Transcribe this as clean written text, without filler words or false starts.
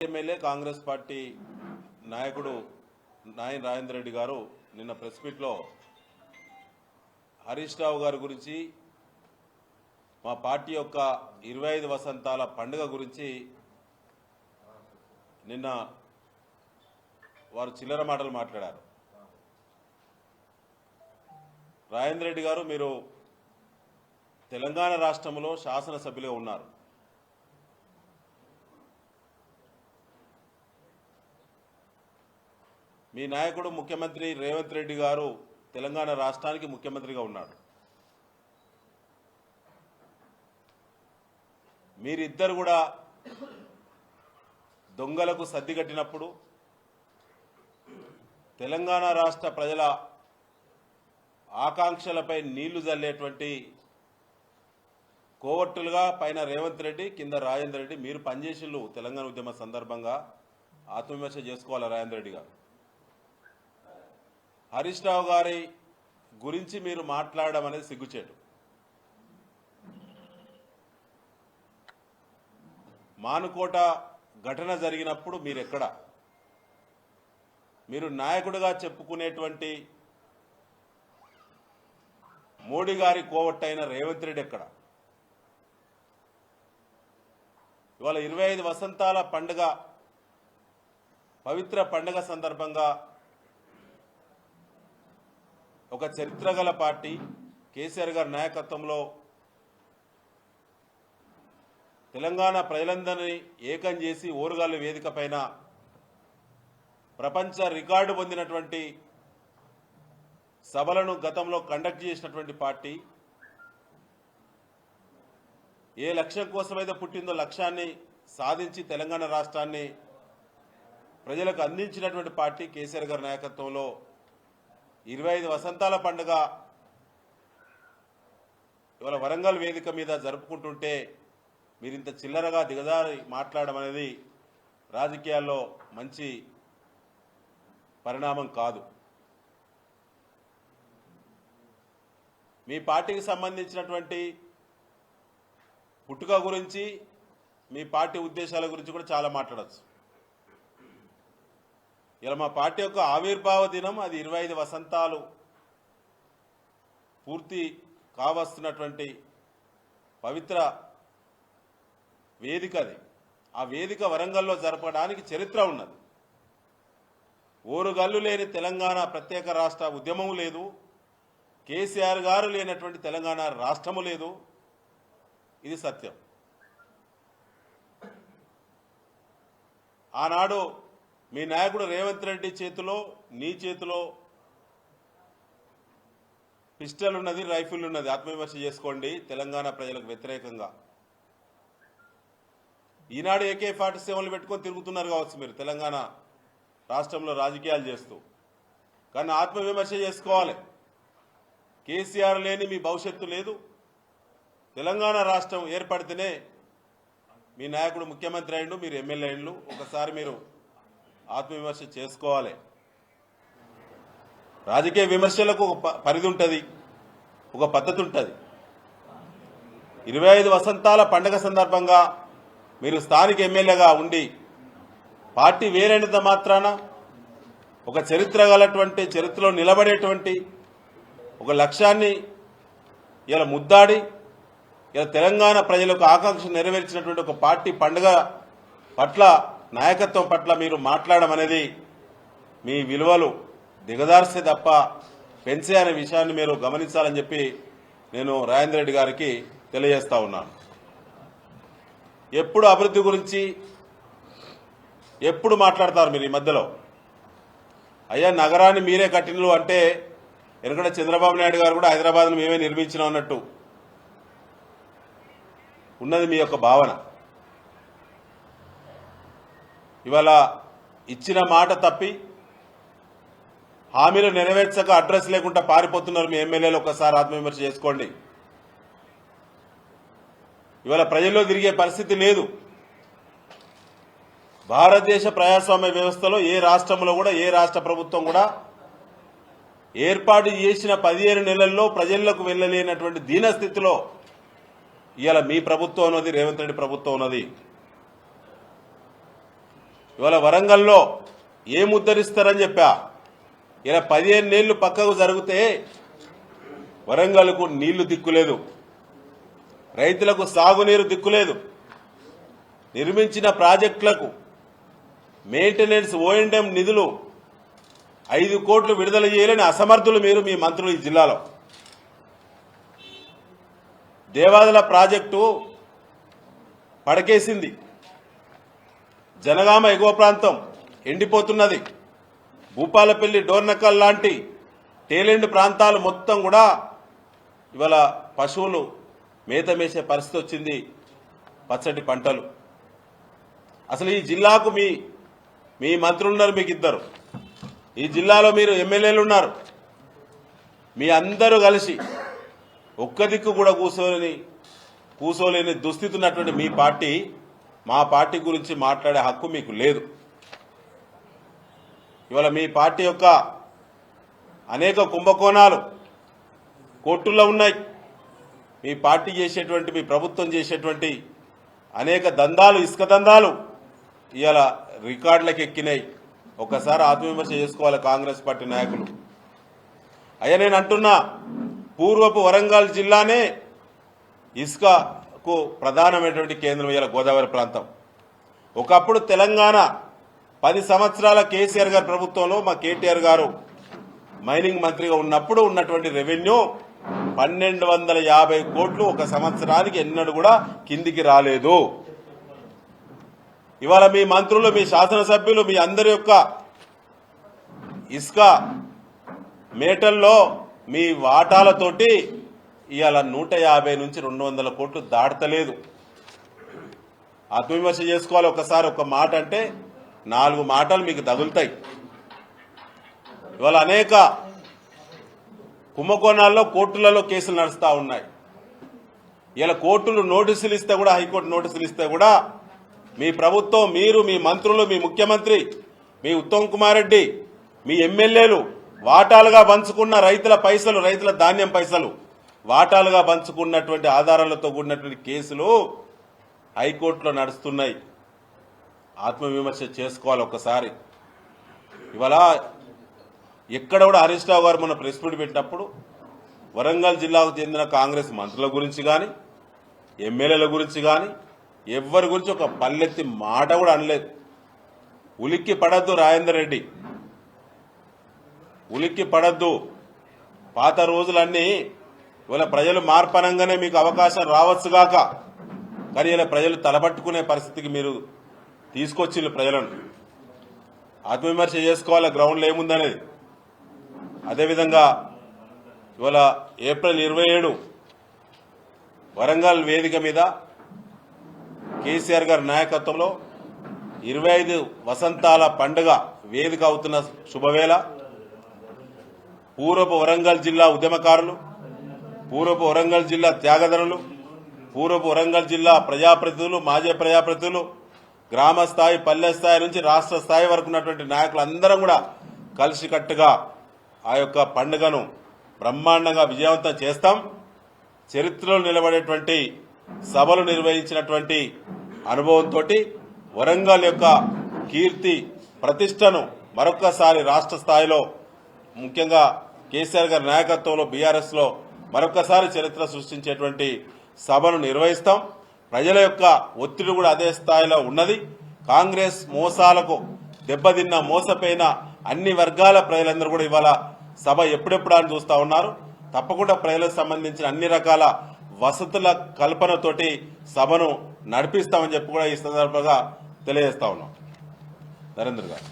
MLA Congress party నాయకుడు నాయన్ రాజేందర్ రెడ్డి గారు నిన్న ప్రెస్ మీట్లో హరీష్ రావు గారి గురించి మా పార్టీ యొక్క 25 వసంతాల పండుగ గురించి నిన్న వారు చిల్లర మాటలు మాట్లాడారు. రాజేందర్ రెడ్డి గారు, మీరు తెలంగాణ రాష్ట్రంలో శాసనసభ్యులుగా ఉన్నారు. మీ నాయకుడు ముఖ్యమంత్రి రేవంత్ రెడ్డి గారు తెలంగాణ రాష్ట్రానికి ముఖ్యమంత్రిగా ఉన్నాడు. మీరిద్దరు కూడా దొంగలకు సద్ది కట్టినప్పుడు తెలంగాణ రాష్ట్ర ప్రజల ఆకాంక్షలపై నీళ్లు జల్లేటువంటి కోవట్టులుగా పైన రేవంత్ రెడ్డి, కింద రాజేందర్ రెడ్డి మీరు పనిచేసిళ్ళు. తెలంగాణ ఉద్యమ సందర్భంగా ఆత్మవిమర్శ చేసుకోవాలి రాజేందర్ రెడ్డి గారు. హరీష్ రావు గారి గురించి మీరు మాట్లాడడం అనేది సిగ్గుచేటు. మానుకోట ఘటన జరిగినప్పుడు మీరెక్కడ? మీరు నాయకుడిగా చెప్పుకునేటువంటి మోడీ గారి కోవట్టైన రేవంత్ రెడ్డి ఎక్కడ? ఇవాళ 25 వసంతాల పండుగ, పవిత్ర పండుగ సందర్భంగా ఒక చరిత్ర గల పార్టీ కేసీఆర్ గారి నాయకత్వంలో తెలంగాణ ప్రజలందరినీ ఏకం చేసి ఓరుగాలు వేదిక పైన ప్రపంచ రికార్డు పొందినటువంటి సభలను గతంలో కండక్ట్ చేసినటువంటి పార్టీ, ఏ లక్ష్యం కోసమైతే పుట్టిందో లక్ష్యాన్ని సాధించి తెలంగాణ రాష్ట్రాన్ని ప్రజలకు అందించినటువంటి పార్టీ కేసీఆర్ గారి నాయకత్వంలో 25 వసంతాల పండుగ ఇవాళ వరంగల్ వేదిక మీద జరుపుకుంటుంటే మీరింత చిల్లరగా దిగజారి మాట్లాడడం అనేది రాజకీయాల్లో మంచి పరిణామం కాదు. మీ పార్టీకి సంబంధించినటువంటి పుట్టుక గురించి, మీ పార్టీ ఉద్దేశాల గురించి కూడా చాలా మాట్లాడచ్చు. ఇలా మా పార్టీ యొక్క ఆవిర్భావ దినం, అది 25 వసంతాలు పూర్తి కావస్తున్నటువంటి పవిత్ర వేదిక అది. ఆ వేదిక వరంగల్లో జరపడానికి చరిత్ర ఉన్నది. ఓరుగల్లు లేని తెలంగాణ ప్రత్యేక రాష్ట్ర ఉద్యమము లేదు, కేసీఆర్ గారు లేనటువంటి తెలంగాణ రాష్ట్రము లేదు. ఇది సత్యం. ఆనాడు మీ నాయకుడు రేవంత్ రెడ్డి చేతిలో, నీ చేతిలో పిస్టల్ ఉన్నది, రైఫిల్ ఉన్నది. ఆత్మవిమర్శ చేసుకోండి. తెలంగాణ ప్రజలకు వ్యతిరేకంగా ఈనాడు AK-47 పెట్టుకొని తిరుగుతున్నారు కావచ్చు మీరు తెలంగాణ రాష్ట్రంలో రాజకీయాలు చేస్తూ. కానీ ఆత్మవిమర్శ చేసుకోవాలి. కేసీఆర్ లేని మీ భవిష్యత్తు లేదు. తెలంగాణ రాష్ట్రం ఏర్పడితేనే మీ నాయకుడు ముఖ్యమంత్రి అయిండు, మీరు ఎమ్మెల్యే అయిండు. ఒకసారి మీరు ఆత్మవిమర్శ చేసుకోవాలి. రాజకీయ విమర్శలకు ఒక పరిధి ఉంటుంది, ఒక పద్ధతి ఉంటుంది. 25 వసంతాల పండుగ సందర్భంగా మీరు స్థానిక ఎమ్మెల్యేగా ఉండి పార్టీ వేరైనంత మాత్రాన ఒక చరిత్ర గలటువంటి, చరిత్రలో నిలబడేటువంటి ఒక లక్ష్యాన్ని ఇలా ముద్దాడి ఇలా తెలంగాణ ప్రజలకు ఆకాంక్ష నెరవేర్చినటువంటి ఒక పార్టీ పండుగ పట్ల, నాయకత్వం పట్ల మీరు మాట్లాడడం అనేది మీ విలువలు దిగజార్స్తే తప్ప పెంచే అనే విషయాన్ని మీరు గమనించాలని చెప్పి నేను రాజేందర్ రెడ్డి గారికి తెలియజేస్తా ఉన్నాను. ఎప్పుడు అభివృద్ధి గురించి ఎప్పుడు మాట్లాడతారు మీరు ఈ మధ్యలో? అయ్యా, నగరాన్ని మీరే కట్టినలు అంటే ఎందుకంటే చంద్రబాబు నాయుడు గారు కూడా హైదరాబాద్ను మేమే నిర్మించినాం అన్నట్టు ఉన్నది మీ యొక్క భావన. ఇవాళ ఇచ్చిన మాట తప్పి హామీలు నెరవేర్చక అడ్రస్ లేకుండా పారిపోతున్నారు మీ ఎమ్మెల్యేలు. ఒకసారి ఆత్మవిమర్శ చేసుకోండి. ఇవాళ ప్రజల్లో తిరిగే పరిస్థితి లేదు. భారతదేశ ప్రజాస్వామ్య వ్యవస్థలో ఏ రాష్ట్రంలో కూడా, ఏ రాష్ట్ర ప్రభుత్వం కూడా ఏర్పాటు చేసిన 15 నెలల్లో ప్రజలకు వెళ్ళలేనటువంటి దీనస్థితిలో ఇవాళ మీ ప్రభుత్వం ఉన్నది, రేవంత్ రెడ్డి ప్రభుత్వం ఉన్నది. ఇవాళ వరంగల్లో ఏం ఉద్ధరిస్తారని చెప్పా. ఇలా 15 ఏళ్ళు పక్కకు జరిగితే వరంగల్కు నీళ్లు దిక్కులేదు, రైతులకు సాగునీరు దిక్కులేదు, నిర్మించిన ప్రాజెక్టులకు మెయింటెనెన్స్ O&M నిధులు 5 కోట్లు విడుదల చేయలేని అసమర్థులు మీరు, మీ మంత్రులు ఈ జిల్లాలో. దేవాదుల ప్రాజెక్టు పడకేసింది, జనగామ ఎగువ ప్రాంతం ఎండిపోతున్నది, భూపాలపల్లి డోర్నకల్ లాంటి టేలెండ్ ప్రాంతాలు మొత్తం కూడా ఇవాళ పశువులు మేత మేసే పరిస్థితి వచ్చింది, పచ్చటి పంటలు. అసలు ఈ జిల్లాకు మీ మంత్రులు ఉన్నారు, మీకు ఇద్దరు. ఈ జిల్లాలో మీరు ఎమ్మెల్యేలు ఉన్నారు. మీ అందరూ కలిసి ఒక్క దిక్కు కూడా కూసోలేని దుస్థితి ఉన్నటువంటి మీ పార్టీ, మా పార్టీ గురించి మాట్లాడే హక్కు మీకు లేదు. ఇవాళ మీ పార్టీ యొక్క అనేక కుంభకోణాలు కోర్టుల్లో ఉన్నాయి. మీ పార్టీ చేసేటువంటి, మీ ప్రభుత్వం చేసేటువంటి అనేక దందాలు, ఇసుక దందాలు ఇవాళ రికార్డులకు ఎక్కినాయి. ఒక్కసారి ఆత్మవిమర్శ చేసుకోవాలి కాంగ్రెస్ పార్టీ నాయకులు. అయ్యా, నేను అంటున్నా, పూర్వపు వరంగల్ జిల్లానే ఇసుకకు ప్రధానమైనటువంటి కేంద్రం ఇవాళ గోదావరి ప్రాంతం. ఒకప్పుడు తెలంగాణ 10 సంవత్సరాల కేసీఆర్ గారి ప్రభుత్వంలో మా కేటీఆర్ గారు మైనింగ్ మంత్రిగా ఉన్నప్పుడు ఉన్నటువంటి రెవెన్యూ 1250 కోట్లు ఒక సంవత్సరానికి ఎన్నడూ కూడా కిందికి రాలేదు. ఇవాళ మీ మంత్రులు, మీ శాసనసభ్యులు, మీ అందరి యొక్క ఇసుక మేటల్లో మీ వాటాలతోటి ఇవాళ 150 నుంచి 200 కోట్లు దాటలేదు. ఆత్మవిమర్శ చేసుకోవాలి. ఒకసారి ఒక మాట అంటే 4 మాటలు మీకు తగులుతాయి. ఇవాళ అనేక కుంభకోణాల్లో కోర్టులలో కేసులు నడుస్తూ ఉన్నాయి. ఇలా కోర్టులు నోటీసులు ఇస్తే కూడా, హైకోర్టు నోటీసులు ఇస్తే కూడా మీ ప్రభుత్వం, మీరు, మీ మంత్రులు, మీ ముఖ్యమంత్రి, మీ ఉత్తమ్ కుమార్ రెడ్డి, మీ ఎమ్మెల్యేలు వాటాలుగా పంచుకున్న రైతుల పైసలు, రైతుల ధాన్యం పైసలు వాటాలుగా పంచుకున్నటువంటి ఆధారాలతో కూడినటువంటి కేసులు హైకోర్టులో నడుస్తున్నాయి. ఆత్మవిమర్శ చేసుకోవాలి ఒకసారి. ఇవాళ ఎక్కడ కూడా హరీష్ రావు గారు మన ప్రెస్ మీట్ పెట్టినప్పుడు వరంగల్ జిల్లాకు చెందిన కాంగ్రెస్ మంత్రుల గురించి కానీ, ఎమ్మెల్యేల గురించి కానీ, ఎవరి గురించి ఒక పల్లెత్తి మాట కూడా అనలేదు. ఉలిక్కి పడద్దు రాజేందర్ రెడ్డి, ఉలిక్కి పడద్దు. పాత రోజులన్నీ ఇవాళ ప్రజలు మార్పనంగానే మీకు అవకాశం రావచ్చుగాక, కానీ ఇలా ప్రజలు తలపట్టుకునే పరిస్థితికి మీరు తీసుకొచ్చిండ్రు ప్రజలను. ఆత్మవిమర్శ చేసుకోవాలి గ్రౌండ్లో ఏముందనేది. అదేవిధంగా ఇవాళ ఏప్రిల్ 27 వరంగల్ వేదిక మీద కేసీఆర్ గారి నాయకత్వంలో 25 వసంతాల పండుగ వేదిక అవుతున్న శుభవేళ పూర్వపు వరంగల్ జిల్లా ఉద్యమకారులు, పూర్వపు వరంగల్ జిల్లా త్యాగదనులు, పూర్వపు వరంగల్ జిల్లా ప్రజాప్రతినిధులు, మాజీ ప్రజాప్రతినిధులు, గ్రామ స్థాయి, పల్లె స్థాయి నుంచి రాష్ట్ర స్థాయి వరకు ఉన్నటువంటి నాయకులందరం కూడా కలిసికట్టుగా ఆ యొక్క పండుగను బ్రహ్మాండంగా విజయవంతం చేస్తాం. చరిత్రలో నిలబడేటువంటి సభలు నిర్వహించినటువంటి అనుభవంతో వరంగల్ యొక్క కీర్తి ప్రతిష్టను మరొక్కసారి రాష్ట్ర స్థాయిలో, ముఖ్యంగా కేసీఆర్ గారి నాయకత్వంలో బీఆర్ఎస్ లో మరొక్కసారి చరిత్ర సృష్టించేటువంటి సభను నిర్వహిస్తాం. ప్రజల యొక్క ఒత్తిడి కూడా అదే స్థాయిలో ఉన్నది. కాంగ్రెస్ మోసాలకు దెబ్బతిన్న, మోసపోయిన అన్ని వర్గాల ప్రజలందరూ కూడా ఇవాళ సభ ఎప్పుడెప్పుడు అని చూస్తా ఉన్నారు. తప్పకుండా ప్రజలకు సంబంధించిన అన్ని రకాల వసతుల కల్పనతోటి సభను నడిపిస్తామని చెప్పి కూడా ఈ సందర్భంగా తెలియజేస్తా ఉన్నాం. నరేంద్ర గారు.